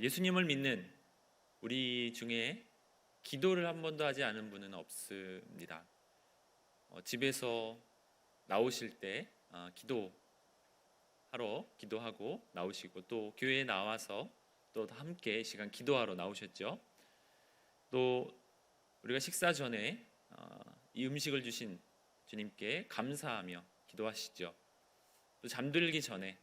예수님을 믿는 우리 중에 기도를 한 번도 하지 않은 분은 없습니다. 집에서 나오실 때 기도하고 나오시고, 또 교회에 나와서 또 함께 시간 기도하러 나오셨죠. 또 우리가 식사 전에 이 음식을 주신 주님께 감사하며 기도하시죠. 또 잠들기 전에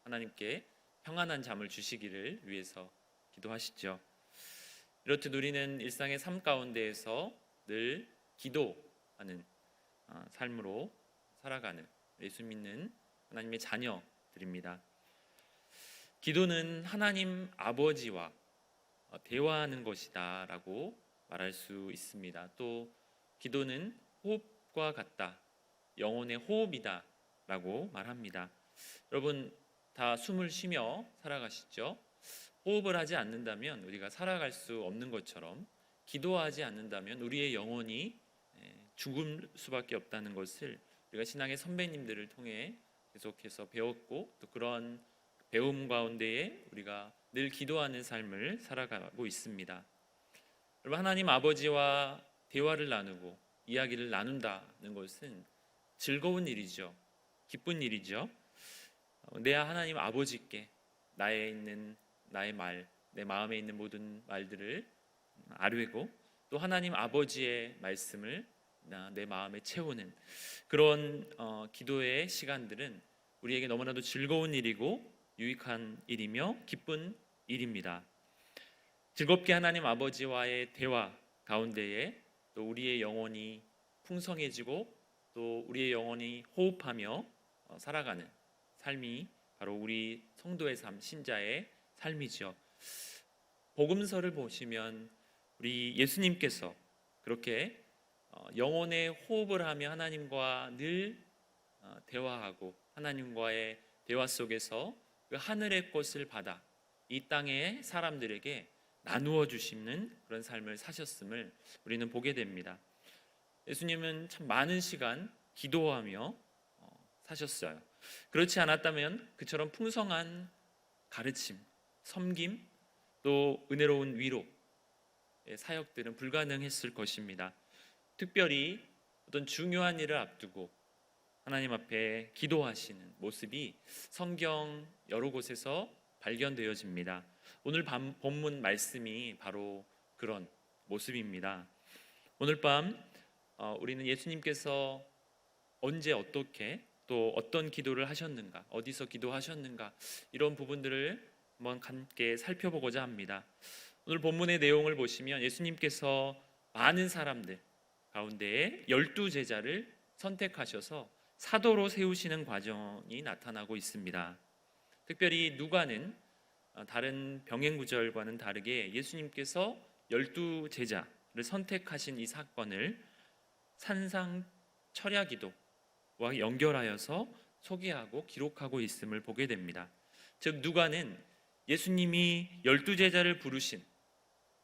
하나님께 평안한 잠을 주시기를 위해서 기도하시죠. 이렇듯 우리는 일상의 삶 가운데에서 늘 기도하는 삶으로 살아가는 예수 믿는 하나님의 자녀들입니다. 기도는 하나님 아버지와 대화하는 것이다 라고 말할 수 있습니다. 또 기도는 호흡과 같다, 영혼의 호흡이다 라고 말합니다. 여러분 다 숨을 쉬며 살아가시죠? 호흡을 하지 않는다면 우리가 살아갈 수 없는 것처럼, 기도하지 않는다면 우리의 영혼이 죽을 수밖에 없다는 것을 우리가 신앙의 선배님들을 통해 계속해서 배웠고, 또 그런 배움 가운데에 우리가 늘 기도하는 삶을 살아가고 있습니다. 여러분, 하나님 아버지와 대화를 나누고 이야기를 나눈다는 것은 즐거운 일이죠. 기쁜 일이죠. 내 하나님 아버지께 나의 말, 내 마음에 있는 모든 말들을 아뢰고, 또 하나님 아버지의 말씀을 내 마음에 채우는 그런 기도의 시간들은 우리에게 너무나도 즐거운 일이고 유익한 일이며 기쁜 일입니다. 즐겁게 하나님 아버지와의 대화 가운데에 또 우리의 영혼이 풍성해지고, 또 우리의 영혼이 호흡하며 살아가는 삶이 바로 우리 성도의 삶, 신자의 삶이죠. 복음서를 보시면 우리 예수님께서 그렇게 영혼의 호흡을 하며 하나님과 늘 대화하고, 하나님과의 대화 속에서 그 하늘의 것을 받아 이 땅의 사람들에게 나누어 주시는 그런 삶을 사셨음을 우리는 보게 됩니다. 예수님은 참 많은 시간 기도하며 사셨어요. 그렇지 않았다면 그처럼 풍성한 가르침, 섬김, 또 은혜로운 위로의 사역들은 불가능했을 것입니다. 특별히 어떤 중요한 일을 앞두고 하나님 앞에 기도하시는 모습이 성경 여러 곳에서 발견되어집니다. 오늘 본문 말씀이 바로 그런 모습입니다. 오늘 밤 우리는 예수님께서 언제 어떻게 또 어떤 기도를 하셨는가, 어디서 기도하셨는가, 이런 부분들을 한번 함께 살펴보고자 합니다. 오늘 본문의 내용을 보시면 예수님께서 많은 사람들 가운데에 12제자를 선택하셔서 사도로 세우시는 과정이 나타나고 있습니다. 특별히 누가는 다른 병행 구절과는 다르게 예수님께서 12제자를 선택하신 이 사건을 산상철야기도와 연결하여서 소개하고 기록하고 있음을 보게 됩니다. 즉 누가는 예수님이 12제자를 부르신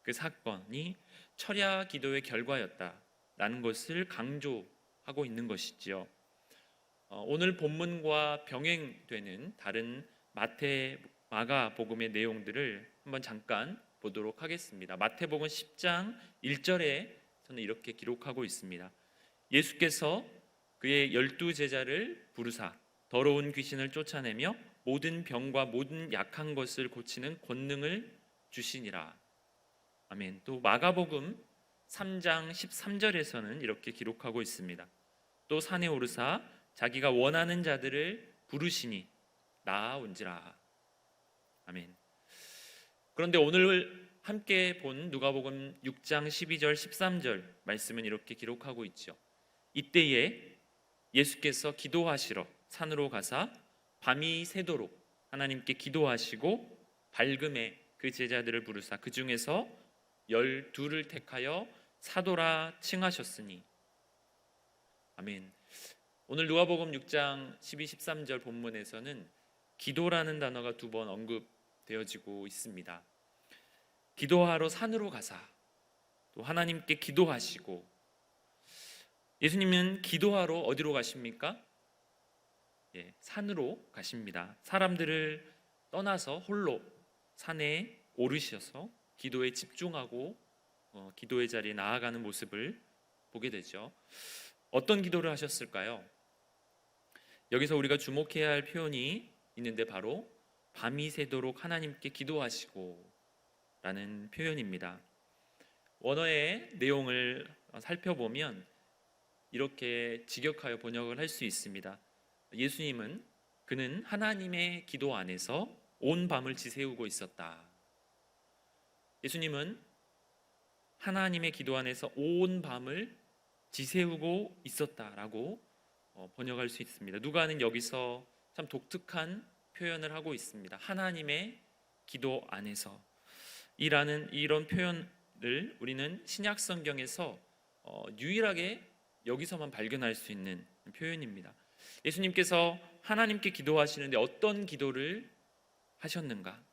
그 사건이 철야기도의 결과였다라는 것을 강조하고 있는 것이지요. 오늘 본문과 병행되는 다른 마태, 마가 복음의 내용들을 한번 잠깐 보도록 하겠습니다. 마태복음 10장 1절에 저는 이렇게 기록하고 있습니다. 예수께서 그의 12제자를 부르사 더러운 귀신을 쫓아내며 모든 병과 모든 약한 것을 고치는 권능을 주시니라. 아멘. 또 마가복음 3장 13절에서는 이렇게 기록하고 있습니다. 또 산에 오르사 자기가 원하는 자들을 부르시니 나아온지라. 아멘. 그런데 오늘 함께 본 누가복음 6장 12절 13절 말씀은 이렇게 기록하고 있죠. 이때에 예수께서 기도하시러 산으로 가사 밤이 새도록 하나님께 기도하시고 밝음에 그 제자들을 부르사 그 중에서 12를 택하여 사도라 칭하셨으니. 아멘. 오늘 누가복음 6장 12, 13절 본문에서는 기도라는 단어가 2번 언급되어지고 있습니다. 기도하러 산으로 가사 또 하나님께 기도하시고, 예수님은 기도하러 어디로 가십니까? 산으로 가십니다. 사람들을 떠나서 홀로 산에 오르셔서 기도에 집중하고 기도의 자리에 나아가는 모습을 보게 되죠. 어떤 기도를 하셨을까요? 여기서 우리가 주목해야 할 표현이 있는데 바로 밤이 새도록 하나님께 기도하시고 라는 표현입니다. 원어의 내용을 살펴보면 이렇게 직역하여 번역을 할 수 있습니다. 예수님은 그는 하나님의 기도 안에서 온 밤을 지새우고 있었다. 예수님은 하나님의 기도 안에서 온 밤을 지새우고 있었다라고 번역할 수 있습니다. 누가는 여기서 참 독특한 표현을 하고 있습니다. 하나님의 기도 안에서 이런 표현을 우리는 신약 성경에서 유일하게 여기서만 발견할 수 있는 표현입니다. 예수님께서 하나님께 기도하시는데 어떤 기도를 하셨는가?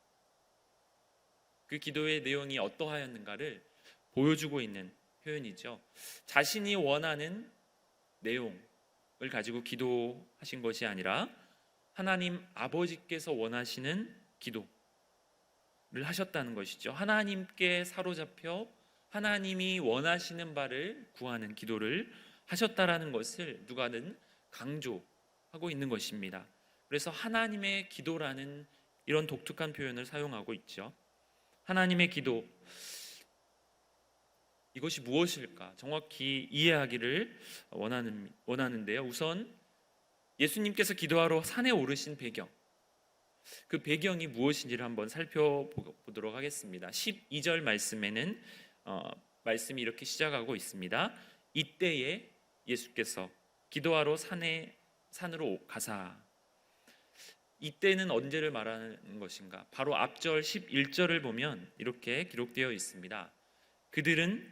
그 기도의 내용이 어떠하였는가를 보여주고 있는 표현이죠. 자신이 원하는 내용을 가지고 기도하신 것이 아니라 하나님 아버지께서 원하시는 기도를 하셨다는 것이죠. 하나님께 사로잡혀 하나님이 원하시는 바를 구하는 기도를 하셨다라는 것을 누가는 강조하고 있는 것입니다. 그래서 하나님의 기도라는 이런 독특한 표현을 사용하고 있죠. 하나님의 기도, 이것이 무엇일까 정확히 이해하기를 원하는데요. 우선 예수님께서 기도하러 산에 오르신 배경, 그 배경이 무엇인지를 한번 살펴보도록 하겠습니다. 12절 말씀에는 말씀이 이렇게 시작하고 있습니다. 이때에 예수께서 기도하러 산으로 가사. 이때는 언제를 말하는 것인가? 바로 앞절 11절을 보면 이렇게 기록되어 있습니다. 그들은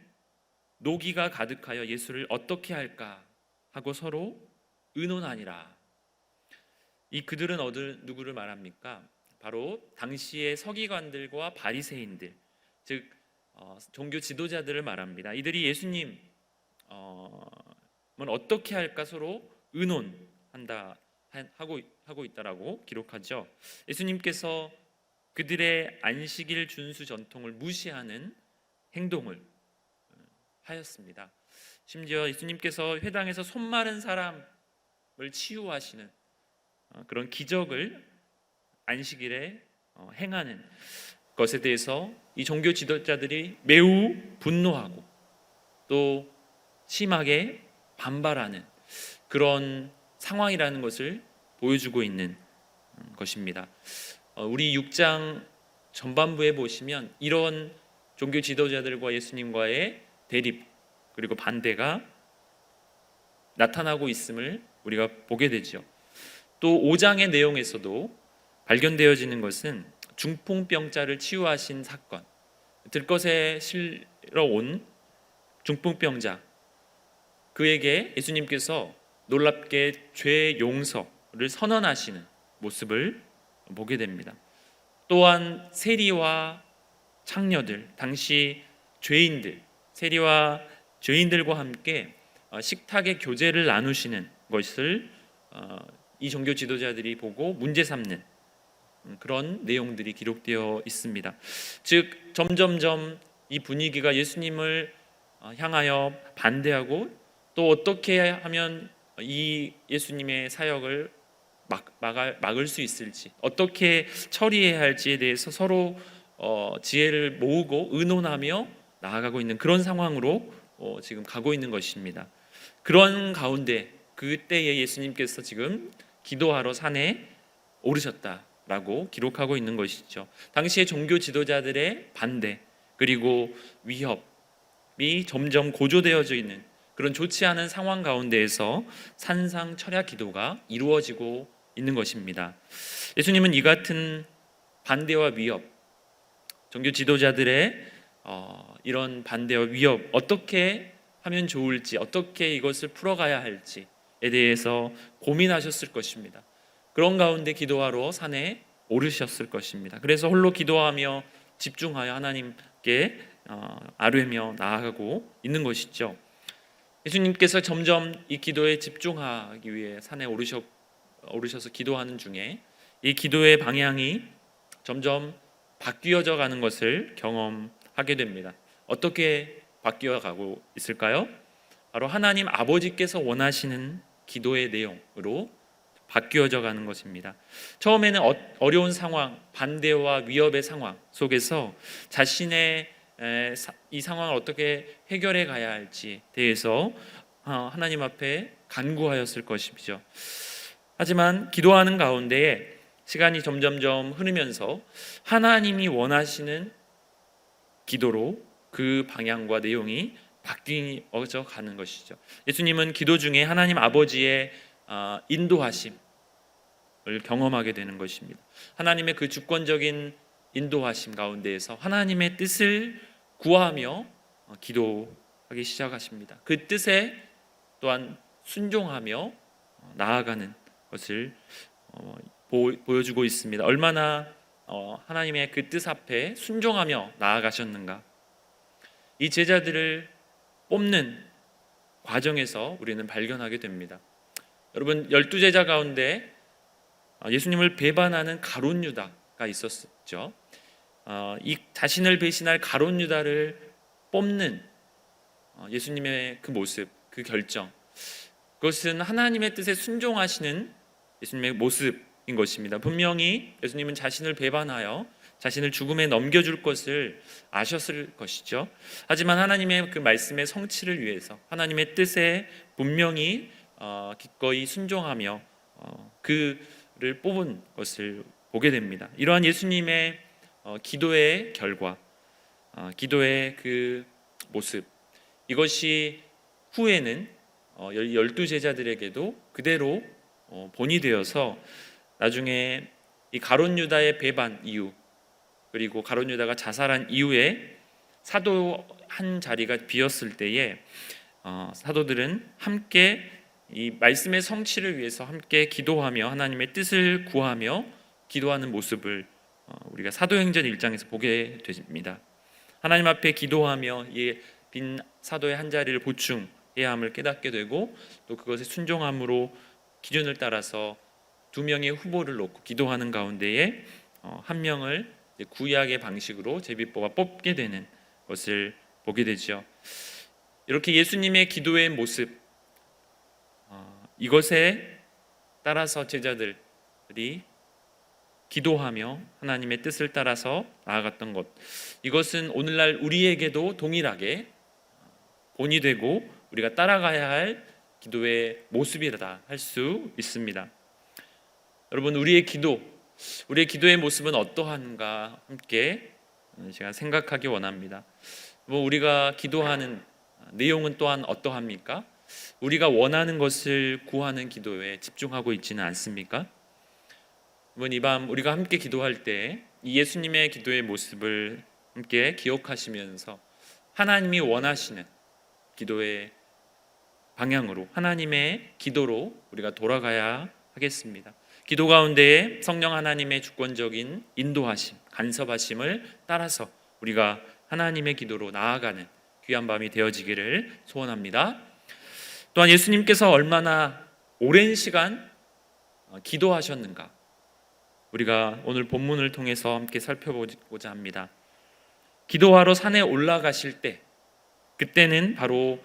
노기가 가득하여 예수를 어떻게 할까 하고 서로 의논하니라. 이 그들은 누구를 말합니까? 바로 당시의 서기관들과 바리새인들, 즉 종교 지도자들을 말합니다. 이들이 예수님은 어떻게 할까 서로 의논한다 하고 있다라고 기록하죠. 예수님께서 그들의 안식일 준수 전통을 무시하는 행동을 하였습니다. 심지어 예수님께서 회당에서 손 마른 사람을 치유하시는 그런 기적을 안식일에 행하는 것에 대해서 이 종교 지도자들이 매우 분노하고 또 심하게 반발하는 그런 상황이라는 것을 보여주고 있는 것입니다. 우리 6장 전반부에 보시면 이런 종교 지도자들과 예수님과의 대립 그리고 반대가 나타나고 있음을 우리가 보게 되죠. 또 5장의 내용에서도 발견되어지는 것은 중풍병자를 치유하신 사건, 들것에 실려 온 중풍병자, 그에게 예수님께서 놀랍게 죄 용서를 선언하시는 모습을 보게 됩니다. 또한 세리와 창녀들, 당시 죄인들, 세리와 죄인들과 함께 식탁의 교제를 나누시는 것을 이 종교 지도자들이 보고 문제 삼는 그런 내용들이 기록되어 있습니다. 즉 점점점 이 분위기가 예수님을 향하여 반대하고 또 어떻게 하면 이 예수님의 사역을 막을 수 있을지, 어떻게 처리해야 할지에 대해서 서로 지혜를 모으고 의논하며 나아가고 있는 그런 상황으로 지금 가고 있는 것입니다. 그런 가운데 그때에 예수님께서 지금 기도하러 산에 오르셨다라고 기록하고 있는 것이죠. 당시의 종교 지도자들의 반대 그리고 위협이 점점 고조되어져 있는 그런 좋지 않은 상황 가운데에서 산상철야 기도가 이루어지고 있는 것입니다. 예수님은 이 같은 반대와 위협, 종교 지도자들의 이런 반대와 위협, 어떻게 하면 좋을지, 어떻게 이것을 풀어가야 할지에 대해서 고민하셨을 것입니다. 그런 가운데 기도하러 산에 오르셨을 것입니다. 그래서 홀로 기도하며 집중하여 하나님께 아뢰며 나아가고 있는 것이죠. 예수님께서 점점 이 기도에 집중하기 위해 산에 오르셔서 기도하는 중에 이 기도의 방향이 점점 바뀌어져 가는 것을 경험하게 됩니다. 어떻게 바뀌어 가고 있을까요? 바로 하나님 아버지께서 원하시는 기도의 내용으로 바뀌어져 가는 것입니다. 처음에는 어려운 상황, 반대와 위협의 상황 속에서 자신의 이 상황을 어떻게 해결해 가야 할지 대해서 하나님 앞에 간구하였을 것이죠. 하지만 기도하는 가운데에 시간이 점점점 흐르면서 하나님이 원하시는 기도로 그 방향과 내용이 바뀌어져 가는 것이죠. 예수님은 기도 중에 하나님 아버지의 인도하심을 경험하게 되는 것입니다. 하나님의 그 주권적인 인도하심 가운데에서 하나님의 뜻을 구하며 기도하기 시작하십니다. 그 뜻에 또한 순종하며 나아가는 것을 보여주고 있습니다. 얼마나 하나님의 그 뜻 앞에 순종하며 나아가셨는가. 이 제자들을 뽑는 과정에서 우리는 발견하게 됩니다. 여러분, 12제자 가운데 예수님을 배반하는 가룟 유다가 있었죠. 이 자신을 배신할 가룟 유다를 뽑는 예수님의 그 모습, 그 결정, 그것은 하나님의 뜻에 순종하시는 예수님의 모습인 것입니다. 분명히 예수님은 자신을 배반하여 자신을 죽음에 넘겨줄 것을 아셨을 것이죠. 하지만 하나님의 그 말씀의 성취를 위해서 하나님의 뜻에 분명히 기꺼이 순종하며 그를 뽑은 것을 보게 됩니다. 이러한 예수님의 기도의 결과, 기도의 그 모습, 이것이 후에는 12제자들에게도 그대로 본이 되어서 나중에 이 가룟 유다의 배반 이후, 그리고 가룟 유다가 자살한 이후에 사도 한 자리가 비었을 때에 사도들은 함께 이 말씀의 성취를 위해서 함께 기도하며 하나님의 뜻을 구하며 기도하는 모습을 우리가 사도행전 1장에서 보게 됩니다. 하나님 앞에 기도하며 이 빈 사도의 한 자리를 보충해야 함을 깨닫게 되고, 또 그것에 순종함으로 기준을 따라서 2명의 후보를 놓고 기도하는 가운데에 한 명을 구약의 방식으로 제비뽑아 뽑게 되는 것을 보게 되죠. 이렇게 예수님의 기도의 모습, 이것에 따라서 제자들이 기도하며 하나님의 뜻을 따라서 나아갔던 것, 이것은 오늘날 우리에게도 동일하게 본이 되고 우리가 따라가야 할 기도의 모습이다 할 수 있습니다. 여러분, 우리의 기도의 모습은 어떠한가 함께 제가 생각하기 원합니다. 우리가 기도하는 내용은 또한 어떠합니까? 우리가 원하는 것을 구하는 기도에 집중하고 있지는 않습니까? 이 밤 우리가 함께 기도할 때 이 예수님의 기도의 모습을 함께 기억하시면서 하나님이 원하시는 기도의 방향으로, 하나님의 기도로 우리가 돌아가야 하겠습니다. 기도 가운데에 성령 하나님의 주권적인 인도하심, 간섭하심을 따라서 우리가 하나님의 기도로 나아가는 귀한 밤이 되어지기를 소원합니다. 또한 예수님께서 얼마나 오랜 시간 기도하셨는가, 우리가 오늘 본문을 통해서 함께 살펴보고자 합니다. 기도하러 산에 올라가실 때, 그때는 바로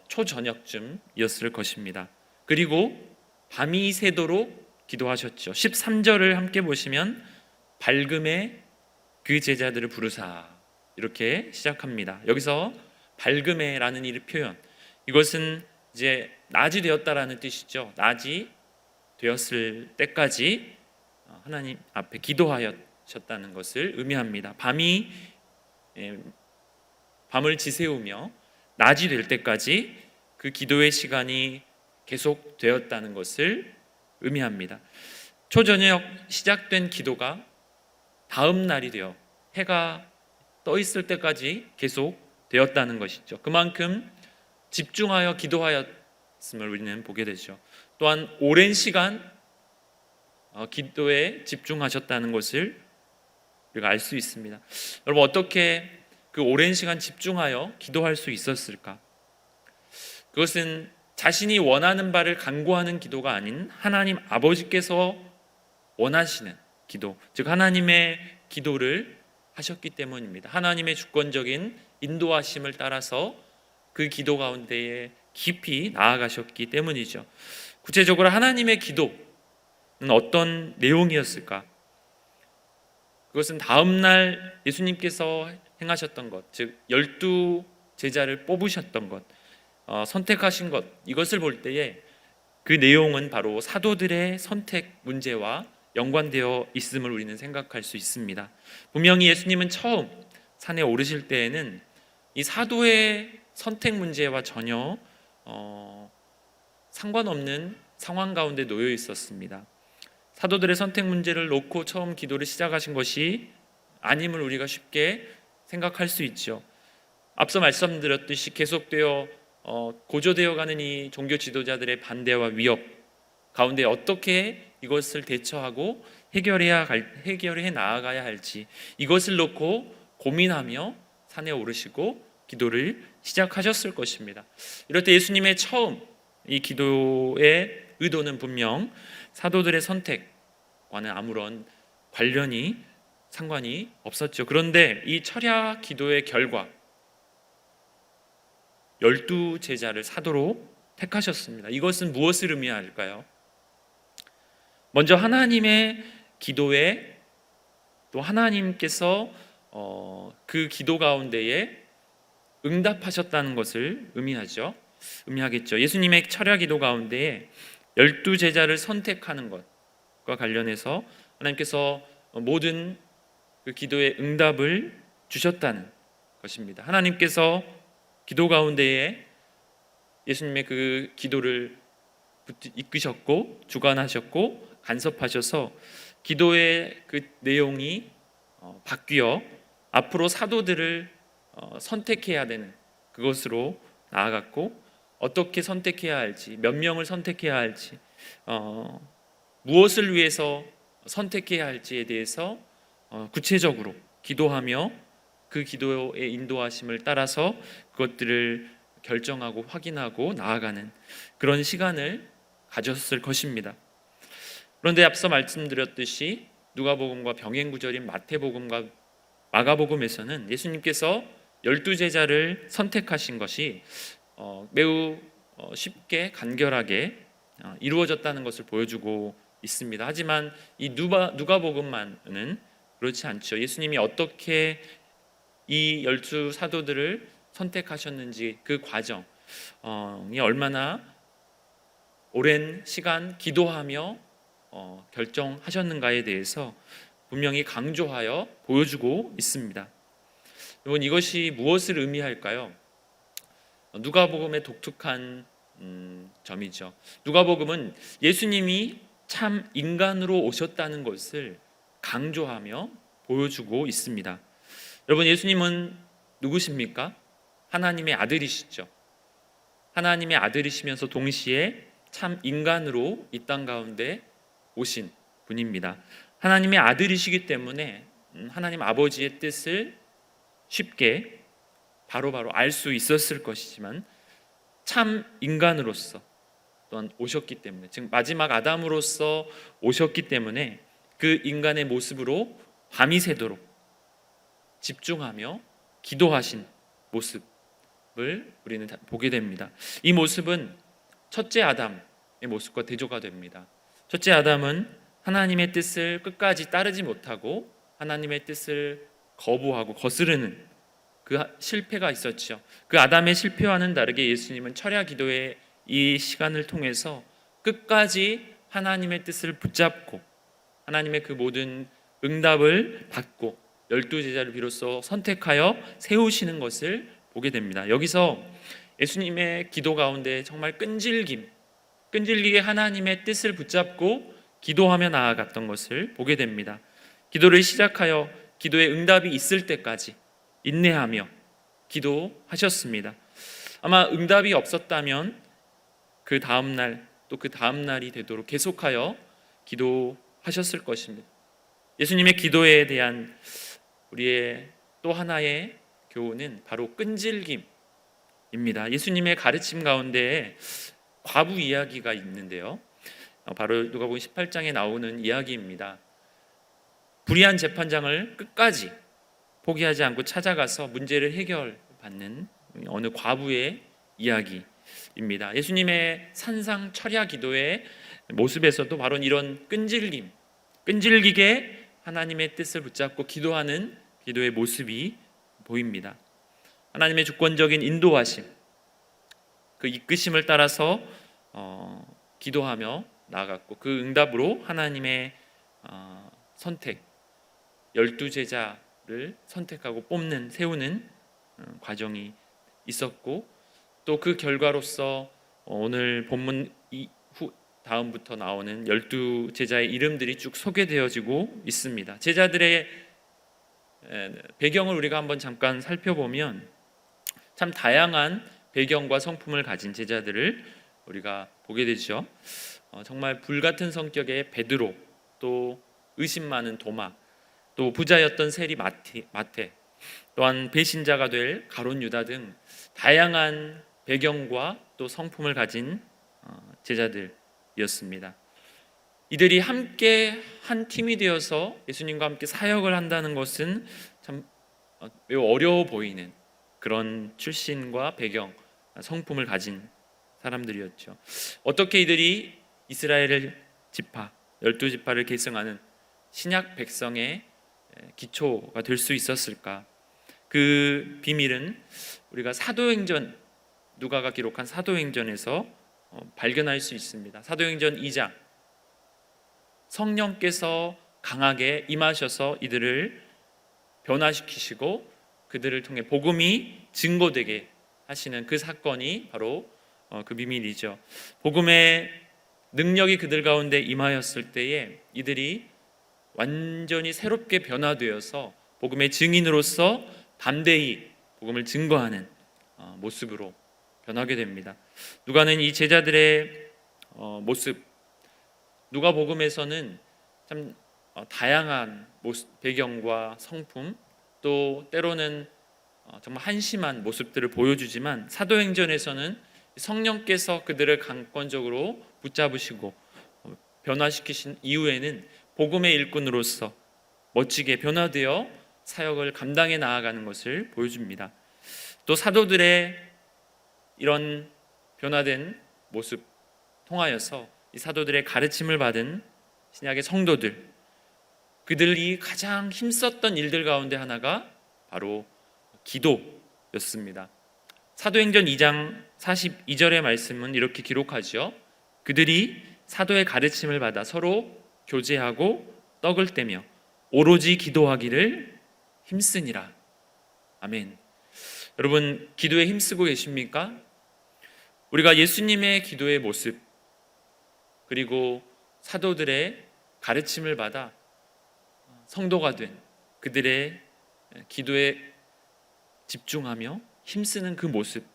초저녁쯤이었을 것입니다. 그리고 밤이 새도록 기도하셨죠. 13절을 함께 보시면 밝음에 그 제자들을 부르사, 이렇게 시작합니다. 여기서 밝음에라는 이 표현, 이것은 이제 낮이 되었다라는 뜻이죠. 낮이 되었을 때까지 하나님 앞에 기도하셨다는 것을 의미합니다. 밤을 지새우며 낮이 될 때까지 그 기도의 시간이 계속되었다는 것을 의미합니다. 초저녁 시작된 기도가 다음 날이 되어 해가 떠 있을 때까지 계속되었다는 것이죠. 그만큼 집중하여 기도하였음을 우리는 보게 되죠. 또한 오랜 시간 기도에 집중하셨다는 것을 우리가 알 수 있습니다. 여러분, 어떻게 그 오랜 시간 집중하여 기도할 수 있었을까? 그것은 자신이 원하는 바를 간구하는 기도가 아닌 하나님 아버지께서 원하시는 기도, 즉 하나님의 기도를 하셨기 때문입니다. 하나님의 주권적인 인도하심을 따라서 그 기도 가운데에 깊이 나아가셨기 때문이죠. 구체적으로 하나님의 기도는 어떤 내용이었을까? 그것은 다음날 예수님께서 행하셨던 것, 즉 12제자를 뽑으셨던 것, 선택하신 것, 이것을 볼 때에 그 내용은 바로 사도들의 선택 문제와 연관되어 있음을 우리는 생각할 수 있습니다. 분명히 예수님은 처음 산에 오르실 때에는 이 사도의 선택 문제와 전혀 상관없는 상황 가운데 놓여 있었습니다. 사도들의 선택 문제를 놓고 처음 기도를 시작하신 것이 아님을 우리가 쉽게 생각할 수 있죠. 앞서 말씀드렸듯이 계속되어 고조되어 가는 이 종교 지도자들의 반대와 위협 가운데 어떻게 이것을 대처하고 해결해 나아가야 할지 이것을 놓고 고민하며 산에 오르시고 기도를 시작하셨을 것입니다. 이럴 때 예수님의 처음 이 기도의 의도는 분명 사도들의 선택과는 아무런 상관이 없었죠. 그런데 이 철야 기도의 결과 12제자를 사도로 택하셨습니다. 이것은 무엇을 의미할까요? 먼저 하나님의 기도에 또 하나님께서 그 기도 가운데에 응답하셨다는 것을 의미하겠죠. 예수님의 철야 기도 가운데에 12제자를 선택하는 것과 관련해서 하나님께서 모든 그 기도의 응답을 주셨다는 것입니다. 하나님께서 기도 가운데에 예수님의 그 기도를 이끄셨고 주관하셨고 간섭하셔서 기도의 그 내용이 바뀌어 앞으로 사도들을 선택해야 되는 그것으로 나아갔고, 어떻게 선택해야 할지, 몇 명을 선택해야 할지, 무엇을 위해서 선택해야 할지에 대해서 구체적으로 기도하며 그 기도의 인도하심을 따라서 그것들을 결정하고 확인하고 나아가는 그런 시간을 가졌을 것입니다. 그런데 앞서 말씀드렸듯이 누가복음과 병행구절인 마태복음과 마가복음에서는 예수님께서 12제자를 선택하신 것이 매우 쉽게 간결하게 이루어졌다는 것을 보여주고 있습니다. 하지만 이 누가복음만은 그렇지 않죠. 예수님이 어떻게 이 12사도들을 선택하셨는지 그 과정이 얼마나 오랜 시간 기도하며 결정하셨는가에 대해서 분명히 강조하여 보여주고 있습니다. 여러분, 이것이 무엇을 의미할까요? 누가복음의 독특한 점이죠. 누가복음은 예수님이 참 인간으로 오셨다는 것을 강조하며 보여주고 있습니다. 여러분, 예수님은 누구십니까? 하나님의 아들이시죠. 하나님의 아들이시면서 동시에 참 인간으로 이 땅 가운데 오신 분입니다. 하나님의 아들이시기 때문에 하나님 아버지의 뜻을 쉽게 바로바로 알 수 있었을 것이지만 참 인간으로서 또한 오셨기 때문에, 즉 마지막 아담으로서 오셨기 때문에 그 인간의 모습으로 밤이 새도록 집중하며 기도하신 모습을 우리는 보게 됩니다. 이 모습은 첫째 아담의 모습과 대조가 됩니다. 첫째 아담은 하나님의 뜻을 끝까지 따르지 못하고 하나님의 뜻을 거부하고 거스르는 그 실패가 있었죠. 그 아담의 실패와는 다르게 예수님은 철야 기도의 이 시간을 통해서 끝까지 하나님의 뜻을 붙잡고 하나님의 그 모든 응답을 받고 12제자를 비로소 선택하여 세우시는 것을 보게 됩니다. 여기서 예수님의 기도 가운데 정말 끈질기게 하나님의 뜻을 붙잡고 기도하며 나아갔던 것을 보게 됩니다. 기도를 시작하여 기도의 응답이 있을 때까지 인내하며 기도하셨습니다. 아마 응답이 없었다면 그 다음날 또 그 다음날이 되도록 계속하여 기도하셨을 것입니다. 예수님의 기도에 대한 우리의 또 하나의 교훈은 바로 끈질김입니다. 예수님의 가르침 가운데 과부 이야기가 있는데요, 바로 누가복음 18장에 나오는 이야기입니다. 불의한 재판장을 끝까지 포기하지 않고 찾아가서 문제를 해결받는 어느 과부의 이야기입니다. 예수님의 산상 철야 기도의 모습에서도 바로 이런 끈질기게 하나님의 뜻을 붙잡고 기도하는 기도의 모습이 보입니다. 하나님의 주권적인 인도하심, 그 이끄심을 따라서 기도하며 나아갔고, 그 응답으로 하나님의 선택, 12제자를 선택하고 세우는 과정이 있었고, 또 그 결과로서 오늘 본문 다음부터 나오는 12제자의 이름들이 쭉 소개되어지고 있습니다. 제자들의 배경을 우리가 한번 잠깐 살펴보면 참 다양한 배경과 성품을 가진 제자들을 우리가 보게 되죠. 정말 불같은 성격의 베드로, 또 의심 많은 도마, 또 부자였던 세리 마태, 또한 배신자가 될 가룟 유다 등 다양한 배경과 또 성품을 가진 제자들이었습니다. 이들이 함께 한 팀이 되어서 예수님과 함께 사역을 한다는 것은 참 매우 어려워 보이는 그런 출신과 배경, 성품을 가진 사람들이었죠. 어떻게 이들이 이스라엘을 12지파를 계승하는 신약 백성의 기초가 될 수 있었을까? 그 비밀은 우리가 누가가 기록한 사도행전에서 발견할 수 있습니다. 사도행전 2장, 성령께서 강하게 임하셔서 이들을 변화시키시고 그들을 통해 복음이 증거되게 하시는 그 사건이 바로 그 비밀이죠. 복음의 능력이 그들 가운데 임하였을 때에 이들이 완전히 새롭게 변화되어서 복음의 증인으로서 담대히 복음을 증거하는 모습으로 변하게 됩니다. 누가는 이 제자들의 모습, 누가복음에서는 참 다양한 배경과 성품, 또 때로는 정말 한심한 모습들을 보여주지만 사도행전에서는 성령께서 그들을 강권적으로 붙잡으시고 변화시키신 이후에는 복음의 일꾼으로서 멋지게 변화되어 사역을 감당해 나아가는 것을 보여줍니다. 또 사도들의 이런 변화된 모습 통하여서 이 사도들의 가르침을 받은 신약의 성도들, 그들이 가장 힘썼던 일들 가운데 하나가 바로 기도였습니다. 사도행전 2장 42절의 말씀은 이렇게 기록하죠. 그들이 사도의 가르침을 받아 서로 교제하고 떡을 떼며 오로지 기도하기를 힘쓰니라. 아멘. 여러분, 기도에 힘쓰고 계십니까? 우리가 예수님의 기도의 모습, 그리고 사도들의 가르침을 받아 성도가 된 그들의 기도에 집중하며 힘쓰는 그 모습,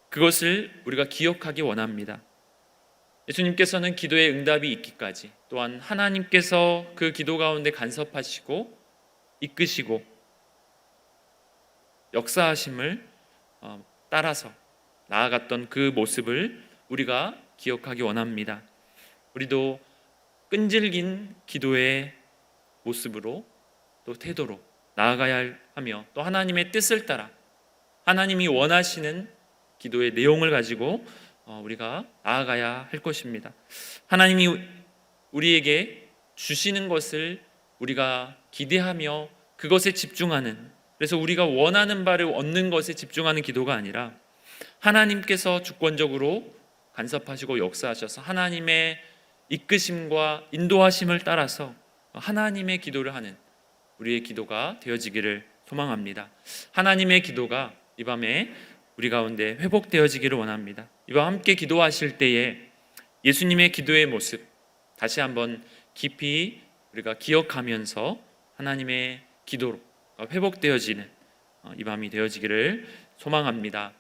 그것을 우리가 기억하기 원합니다. 예수님께서는 기도의 응답이 있기까지, 또한 하나님께서 그 기도 가운데 간섭하시고 이끄시고 역사하심을 따라서 나아갔던 그 모습을 우리가 기억하기 원합니다. 우리도 끈질긴 기도의 모습으로 또 태도로 나아가야 하며, 또 하나님의 뜻을 따라 하나님이 원하시는 기도의 내용을 가지고 우리가 나아가야 할 것입니다. 하나님이 우리에게 주시는 것을 우리가 기대하며 그것에 집중하는, 그래서 우리가 원하는 바를 얻는 것에 집중하는 기도가 아니라 하나님께서 주권적으로 간섭하시고 역사하셔서 하나님의 이끄심과 인도하심을 따라서 하나님의 기도를 하는 우리의 기도가 되어지기를 소망합니다. 하나님의 기도가 이 밤에 우리 가운데 회복되어지기를 원합니다. 이와 함께 기도하실 때에 예수님의 기도의 모습 다시 한번 깊이 우리가 기억하면서 하나님의 기도가 회복되어지는 이 밤이 되어지기를 소망합니다.